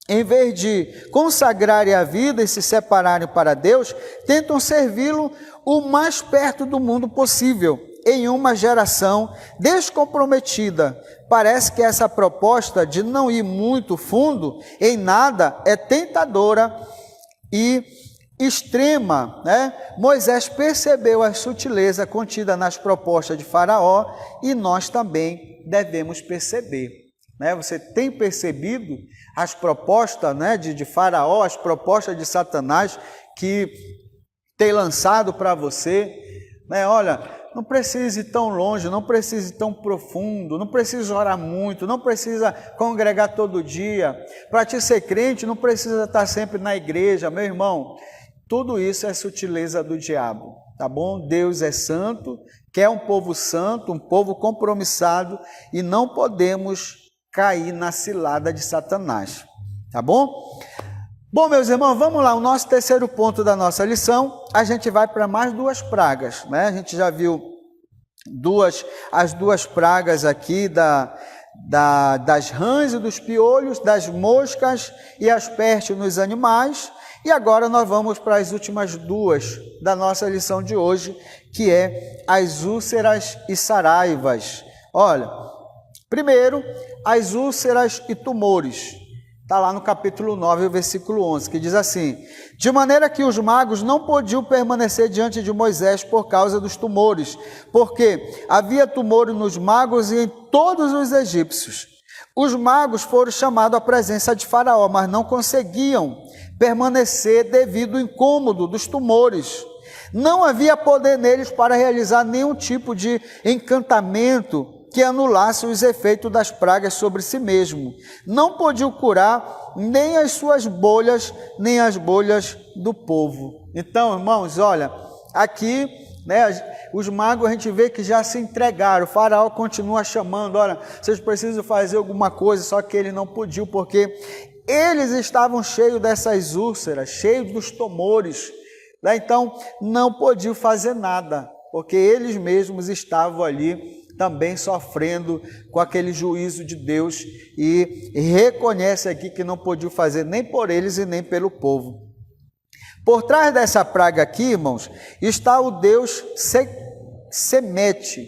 Em vez de consagrarem a vida e se separarem para Deus, tentam servi-lo o mais perto do mundo possível. Em uma geração descomprometida, parece que essa proposta de não ir muito fundo em nada é tentadora e extrema, né? Moisés percebeu a sutileza contida nas propostas de Faraó e nós também devemos perceber, né? Você tem percebido as propostas, né, de Faraó, as propostas de Satanás que tem lançado para você, né? Olha, não precisa ir tão longe, não precisa ir tão profundo, não precisa orar muito, não precisa congregar todo dia. Para te ser crente, não precisa estar sempre na igreja, meu irmão. Tudo isso é sutileza do diabo, tá bom? Deus é santo, quer um povo santo, um povo compromissado, e não podemos cair na cilada de Satanás, tá bom? Bom, meus irmãos, vamos lá, o nosso terceiro ponto da nossa lição, a gente vai para mais duas pragas, né? A gente já viu as duas pragas aqui das rãs e dos piolhos, das moscas e as pestes nos animais, e agora nós vamos para as últimas duas da nossa lição de hoje, que é as úlceras e saraivas. Olha, primeiro, as úlceras e tumores. Está lá no capítulo 9, versículo 11, que diz assim: de maneira que os magos não podiam permanecer diante de Moisés por causa dos tumores, porque havia tumores nos magos e em todos os egípcios. Os magos foram chamados à presença de Faraó, mas não conseguiam permanecer devido ao incômodo dos tumores. Não havia poder neles para realizar nenhum tipo de encantamento que anulasse os efeitos das pragas sobre si mesmo. Não podiam curar nem as suas bolhas, nem as bolhas do povo. Então, irmãos, olha, aqui, né, os magos a gente vê que já se entregaram. O Faraó continua chamando, olha, vocês precisam fazer alguma coisa, só que ele não podiam, porque eles estavam cheios dessas úlceras, cheios dos tumores, né? Então não podiam fazer nada, porque eles mesmos estavam ali também sofrendo com aquele juízo de Deus, e reconhece aqui que não podia fazer nem por eles e nem pelo povo. Por trás dessa praga aqui, irmãos, está o Deus Semete,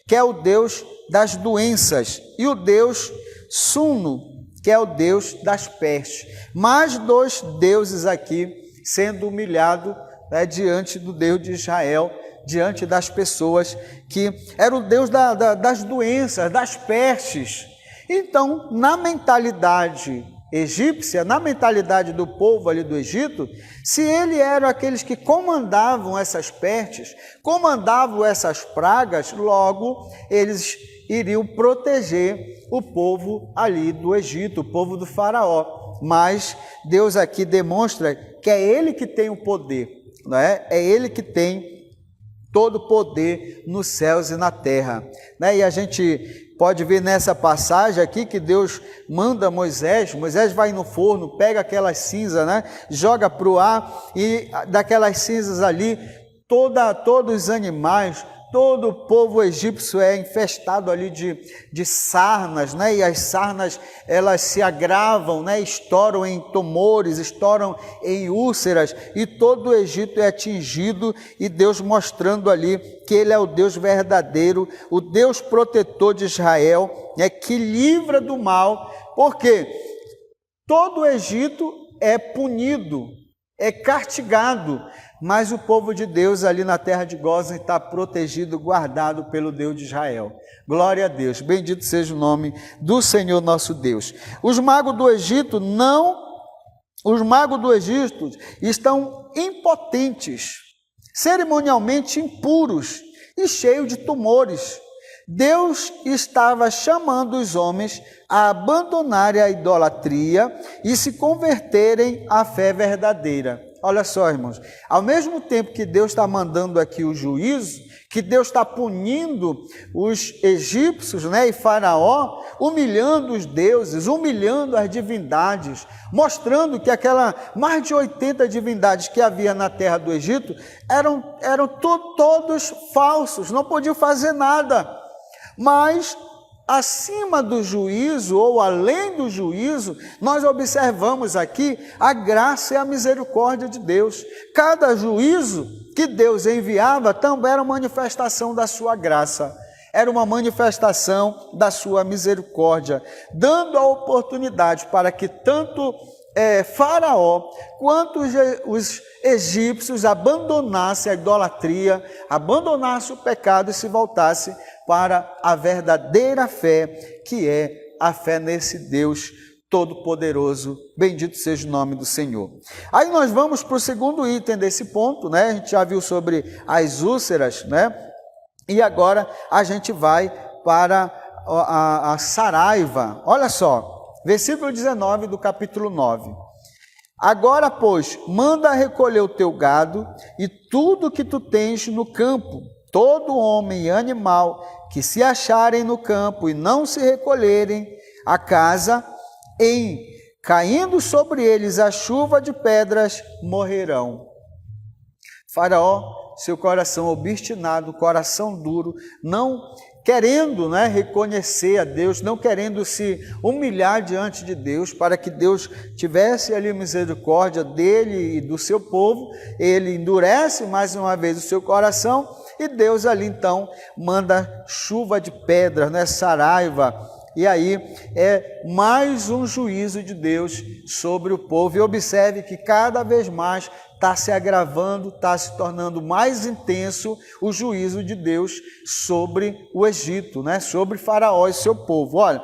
que é o Deus das doenças, e o Deus Suno, que é o Deus das pestes. Mais dois deuses aqui sendo humilhados, né, diante do Deus de Israel, diante das pessoas, que era o Deus das doenças, das pestes. Então, na mentalidade egípcia, na mentalidade do povo ali do Egito, se ele era aqueles que comandavam essas pestes, comandavam essas pragas, logo eles iriam proteger o povo ali do Egito, o povo do faraó. Mas Deus aqui demonstra que é ele que tem o poder, não é? É ele que tem todo o poder nos céus e na terra, né? E a gente pode ver nessa passagem aqui que Deus manda Moisés vai no forno, pega aquelas cinzas, né? Joga para o ar, e daquelas cinzas ali, todos os animais, todo o povo egípcio é infestado ali de sarnas, né? E as sarnas, elas se agravam, né? Estouram em tumores, estouram em úlceras, e todo o Egito é atingido, e Deus mostrando ali que Ele é o Deus verdadeiro, o Deus protetor de Israel, né? Que livra do mal, porque todo o Egito é punido, é castigado, mas o povo de Deus ali na terra de Gósen está protegido, guardado pelo Deus de Israel. Glória a Deus, bendito seja o nome do Senhor nosso Deus. Os magos do Egito estão impotentes, cerimonialmente impuros e cheios de tumores. Deus estava chamando os homens a abandonarem a idolatria e se converterem à fé verdadeira. Olha só, irmãos, ao mesmo tempo que Deus está mandando aqui o juízo, que Deus está punindo os egípcios, né, e Faraó, humilhando os deuses, humilhando as divindades, mostrando que aquela mais de 80 divindades que havia na terra do Egito eram todos falsos, não podiam fazer nada. Mas acima do juízo, ou além do juízo, nós observamos aqui a graça e a misericórdia de Deus. Cada juízo que Deus enviava também era uma manifestação da sua graça, era uma manifestação da sua misericórdia, dando a oportunidade para que tanto Faraó quanto os egípcios abandonassem a idolatria, abandonassem o pecado e se voltassem para a verdadeira fé, que é a fé nesse Deus Todo-Poderoso. Bendito seja o nome do Senhor. Aí nós vamos para o segundo item desse ponto, né? A gente já viu sobre as úlceras, né? E agora a gente vai para a saraiva. Olha só, versículo 19 do capítulo 9. Agora, pois, manda recolher o teu gado e tudo que tu tens no campo, todo homem e animal que se acharem no campo e não se recolherem a casa, caindo sobre eles a chuva de pedras, morrerão. Faraó, seu coração obstinado, coração duro, não querendo, né, reconhecer a Deus, não querendo se humilhar diante de Deus, para que Deus tivesse ali misericórdia dele e do seu povo, ele endurece mais uma vez o seu coração, e Deus ali então manda chuva de pedras, né, saraiva, e aí é mais um juízo de Deus sobre o povo. E observe que cada vez mais está se agravando, está se tornando mais intenso o juízo de Deus sobre o Egito, né? Sobre Faraó e seu povo. Olha,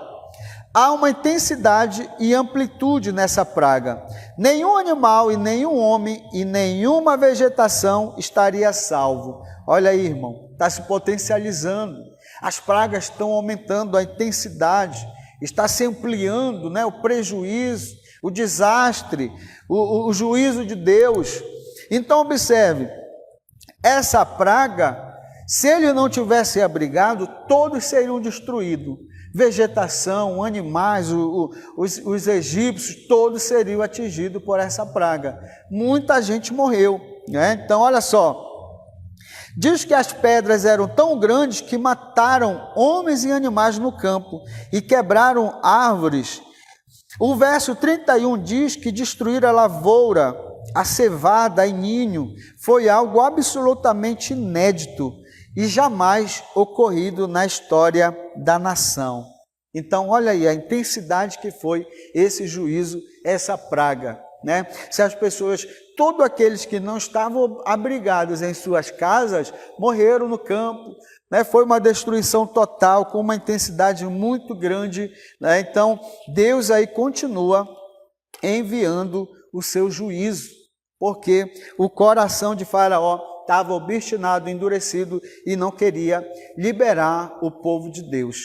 há uma intensidade e amplitude nessa praga. Nenhum animal e nenhum homem e nenhuma vegetação estaria salvo. Olha aí, irmão, está se potencializando. As pragas estão aumentando a intensidade, está se ampliando, né, o prejuízo, o desastre, o juízo de Deus. Então observe, essa praga, se ele não tivesse abrigado, todos seriam destruídos. Vegetação, animais, os egípcios, todos seriam atingidos por essa praga. Muita gente morreu, né? Então olha só, Diz que as pedras eram tão grandes que mataram homens e animais no campo e quebraram árvores. O verso 31 diz que destruir a lavoura, a cevada e ninho foi algo absolutamente inédito e jamais ocorrido na história da nação. Então, olha aí a intensidade que foi esse juízo, essa praga, né? Se as pessoas, todos aqueles que não estavam abrigados em suas casas, morreram no campo, né? Foi uma destruição total, com uma intensidade muito grande, né? Então, Deus aí continua enviando o seu juízo, porque o coração de Faraó estava obstinado, endurecido e não queria liberar o povo de Deus.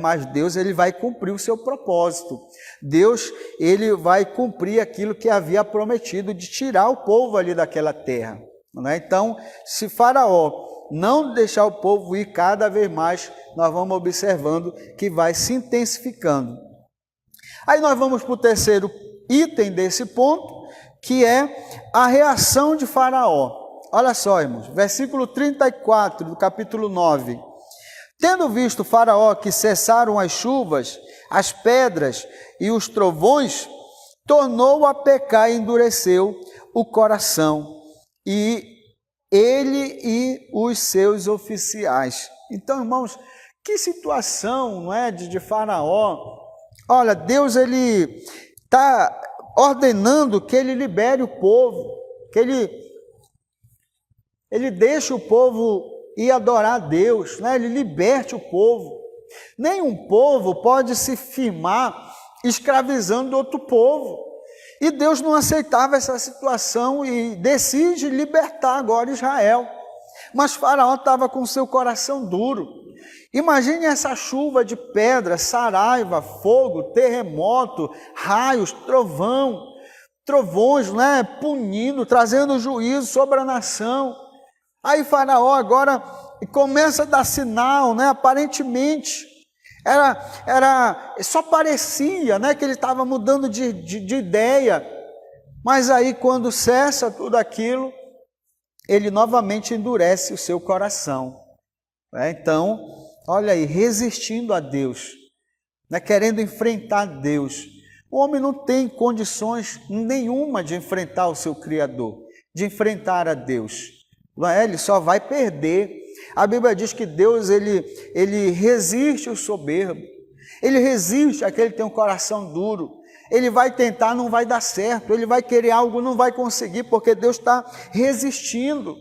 Mas Deus ele vai cumprir o seu propósito. Deus ele vai cumprir aquilo que havia prometido de tirar o povo ali daquela terra. Então, se Faraó não deixar o povo ir cada vez mais, nós vamos observando que vai se intensificando. Aí nós vamos para o terceiro item desse ponto, que é a reação de Faraó. Olha só, irmãos, versículo 34 do capítulo 9. Tendo visto Faraó que cessaram as chuvas, as pedras e os trovões, tornou a pecar e endureceu o coração, e ele e os seus oficiais. Então, irmãos, que situação, não é, de Faraó? Olha, Deus ele está ordenando que ele libere o povo, que ele deixe o povo ir adorar a Deus, né? Ele liberte o povo. Nenhum povo pode se firmar escravizando outro povo. E Deus não aceitava essa situação e decide libertar agora Israel. Mas Faraó estava com seu coração duro. Imagine essa chuva de pedra, saraiva, fogo, terremoto, raios, trovões, né? Punindo, trazendo juízo sobre a nação. Aí Faraó agora começa a dar sinal, né? Aparentemente, só parecia, né, que ele estava mudando de ideia, mas aí quando cessa tudo aquilo, ele novamente endurece o seu coração. Então, olha aí, resistindo a Deus, né, querendo enfrentar Deus. O homem não tem condições nenhuma de enfrentar o seu Criador, de enfrentar a Deus. Ele só vai perder. A Bíblia diz que Deus ele resiste o soberbo, ele resiste àquele que tem um coração duro. Ele vai tentar, não vai dar certo, ele vai querer algo, não vai conseguir, porque Deus está resistindo.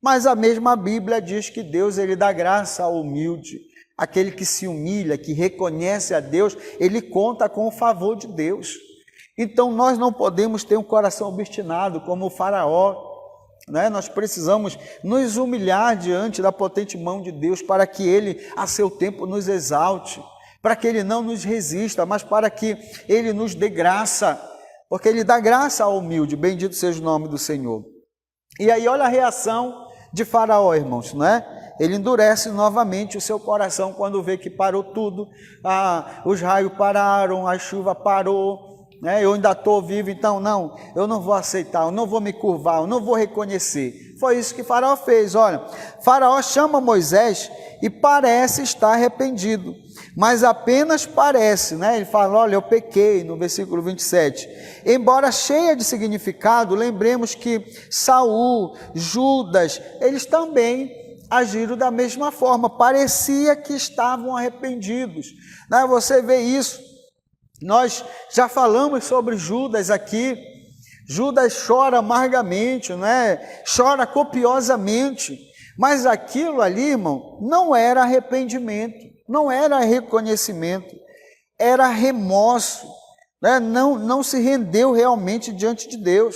Mas a mesma Bíblia diz que Deus ele dá graça ao humilde, aquele que se humilha, que reconhece a Deus, ele conta com o favor de Deus. Então nós não podemos ter um coração obstinado como o Faraó. Nós precisamos nos humilhar diante da potente mão de Deus para que Ele, a seu tempo, nos exalte, para que Ele não nos resista, mas para que Ele nos dê graça, porque Ele dá graça ao humilde, bendito seja o nome do Senhor. E aí olha a reação de Faraó, irmãos, Ele endurece novamente o seu coração quando vê que parou tudo, os raios pararam, a chuva parou, eu ainda estou vivo, então não, eu não vou aceitar, eu não vou me curvar, eu não vou reconhecer. Foi isso que Faraó fez. Olha, Faraó chama Moisés e parece estar arrependido, mas apenas parece, Ele fala, olha, eu pequei, no versículo 27. Embora cheia de significado, lembremos que Saul, Judas, eles também agiram da mesma forma, parecia que estavam arrependidos. Você vê isso. Nós já falamos sobre Judas aqui. Judas chora amargamente, chora copiosamente, mas aquilo ali, irmão, não era arrependimento, não era reconhecimento, era remorso, não se rendeu realmente diante de Deus.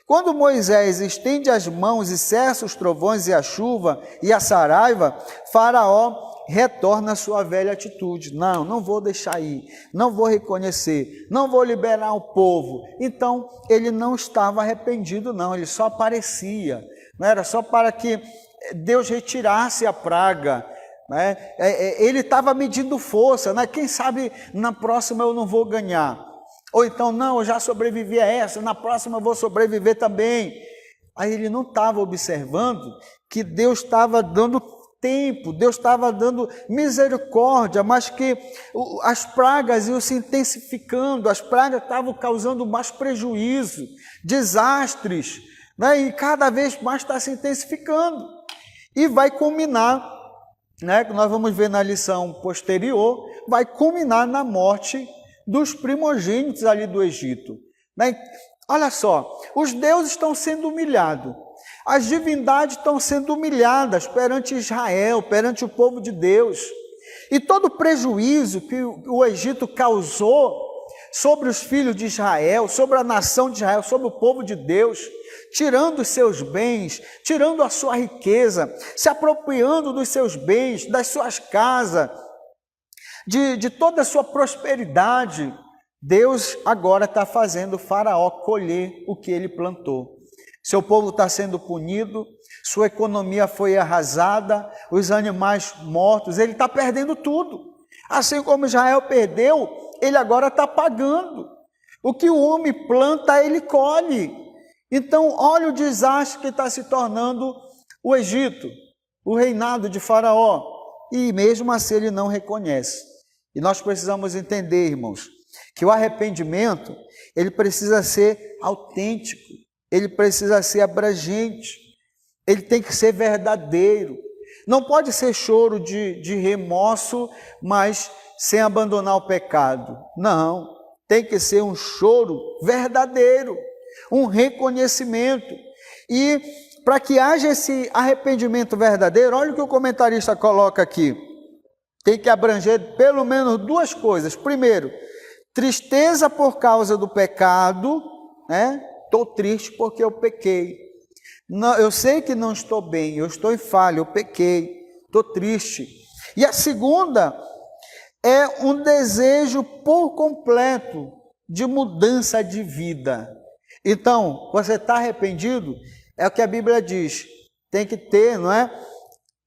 Quando Moisés estende as mãos e cessa os trovões e a chuva e a saraiva, Faraó retorna à sua velha atitude. Não vou deixar ir, não vou reconhecer, não vou liberar o povo. Então, ele não estava arrependido, não, ele só parecia, era só para que Deus retirasse a praga, ele estava medindo força, quem sabe na próxima eu não vou ganhar, ou então, não, eu já sobrevivi a essa, na próxima eu vou sobreviver também. Aí ele não estava observando que Deus estava dando tempo, Deus estava dando misericórdia, mas que as pragas iam se intensificando, as pragas estavam causando mais prejuízo, desastres, né? E cada vez mais está se intensificando. E vai culminar, né, que nós vamos ver na lição posterior, vai culminar na morte dos primogênitos ali do Egito. Né? Olha só, os deuses estão sendo humilhados, as divindades estão sendo humilhadas perante Israel, perante o povo de Deus. E todo o prejuízo que o Egito causou sobre os filhos de Israel, sobre a nação de Israel, sobre o povo de Deus, tirando os seus bens, tirando a sua riqueza, se apropriando dos seus bens, das suas casas, de toda a sua prosperidade, Deus agora está fazendo o faraó colher o que ele plantou. Seu povo está sendo punido, sua economia foi arrasada, os animais mortos, ele está perdendo tudo. Assim como Israel perdeu, ele agora está pagando. O que o homem planta, ele colhe. Então, olha o desastre que está se tornando o Egito, o reinado de Faraó. E mesmo assim ele não reconhece. E nós precisamos entender, irmãos, que o arrependimento, ele precisa ser autêntico, ele precisa ser abrangente, ele tem que ser verdadeiro. Não pode ser choro de remorso, mas sem abandonar o pecado. Não, tem que ser um choro verdadeiro, um reconhecimento. E para que haja esse arrependimento verdadeiro, olha o que o comentarista coloca aqui. Tem que abranger pelo menos duas coisas. Primeiro, tristeza por causa do pecado, né? Estou triste porque eu pequei. Não, eu sei que não estou bem, eu estou em falha, eu pequei, estou triste. E a segunda é um desejo por completo de mudança de vida. Então, você está arrependido? É o que a Bíblia diz. Tem que ter, não é?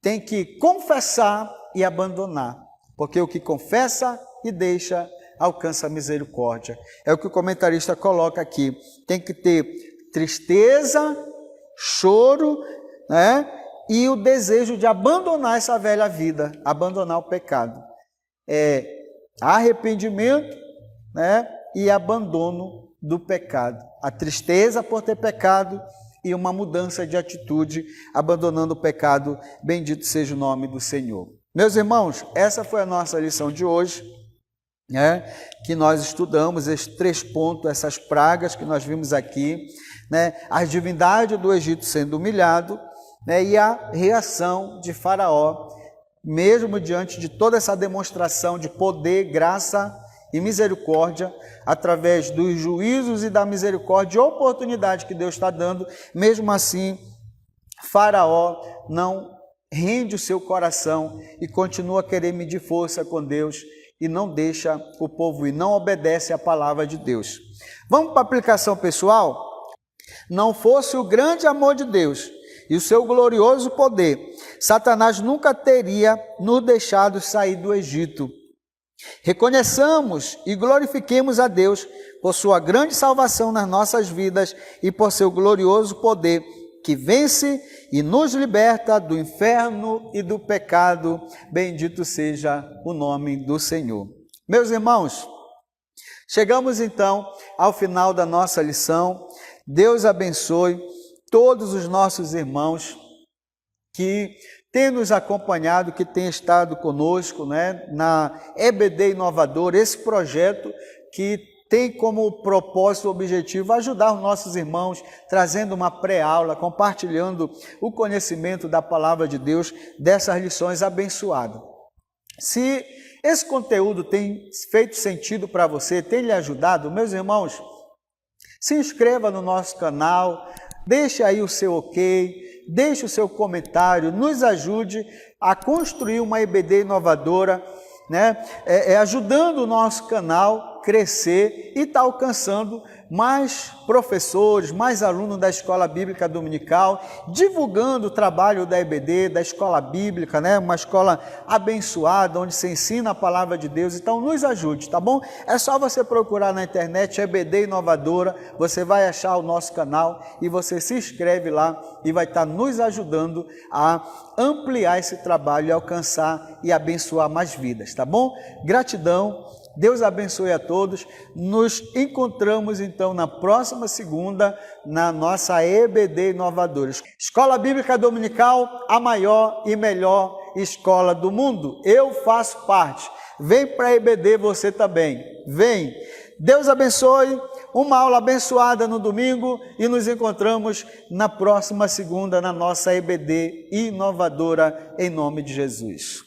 Tem que confessar e abandonar. Porque o que confessa e deixa alcança a misericórdia. É o que o comentarista coloca aqui. Tem que ter tristeza, choro, né? E o desejo de abandonar essa velha vida, abandonar o pecado. É arrependimento, né? E abandono do pecado. A tristeza por ter pecado e uma mudança de atitude, abandonando o pecado. Bendito seja o nome do Senhor. Meus irmãos, essa foi a nossa lição de hoje, né, que nós estudamos esses 3 pontos, essas pragas que nós vimos aqui, né, as divindades do Egito sendo humilhado, né, e a reação de Faraó, mesmo diante de toda essa demonstração de poder, graça e misericórdia, através dos juízos e da misericórdia e oportunidade que Deus está dando, mesmo assim, Faraó não rende o seu coração e continua a querer medir força com Deus, e não deixa o povo ir, não obedece à palavra de Deus. Vamos para a aplicação pessoal? Não fosse o grande amor de Deus e o seu glorioso poder, Satanás nunca teria nos deixado sair do Egito. Reconheçamos e glorifiquemos a Deus por sua grande salvação nas nossas vidas e por seu glorioso poder que vence e nos liberta do inferno e do pecado. Bendito seja o nome do Senhor. Meus irmãos, chegamos então ao final da nossa lição. Deus abençoe todos os nossos irmãos que têm nos acompanhado, que têm estado conosco, né, na EBD Inovadora, esse projeto que tem como propósito, objetivo, ajudar os nossos irmãos, trazendo uma pré-aula, compartilhando o conhecimento da palavra de Deus, dessas lições abençoadas. Se esse conteúdo tem feito sentido para você, tem lhe ajudado, meus irmãos, se inscreva no nosso canal, deixe aí o seu ok, deixe o seu comentário, nos ajude a construir uma EBD inovadora, né? Ajudando o nosso canal crescer e está alcançando mais professores, mais alunos da Escola Bíblica Dominical, divulgando o trabalho da EBD, da Escola Bíblica, né? Uma escola abençoada, onde se ensina a palavra de Deus. Então, nos ajude, tá bom? É só você procurar na internet EBD Inovadora, você vai achar o nosso canal e você se inscreve lá e vai estar nos ajudando a ampliar esse trabalho e alcançar e abençoar mais vidas, tá bom? Gratidão. Deus abençoe a todos. Nos encontramos então na próxima segunda na nossa EBD Inovadora. Escola Bíblica Dominical, a maior e melhor escola do mundo. Eu faço parte. Vem para a EBD você também. Vem. Deus abençoe. Uma aula abençoada no domingo e nos encontramos na próxima segunda na nossa EBD Inovadora em nome de Jesus.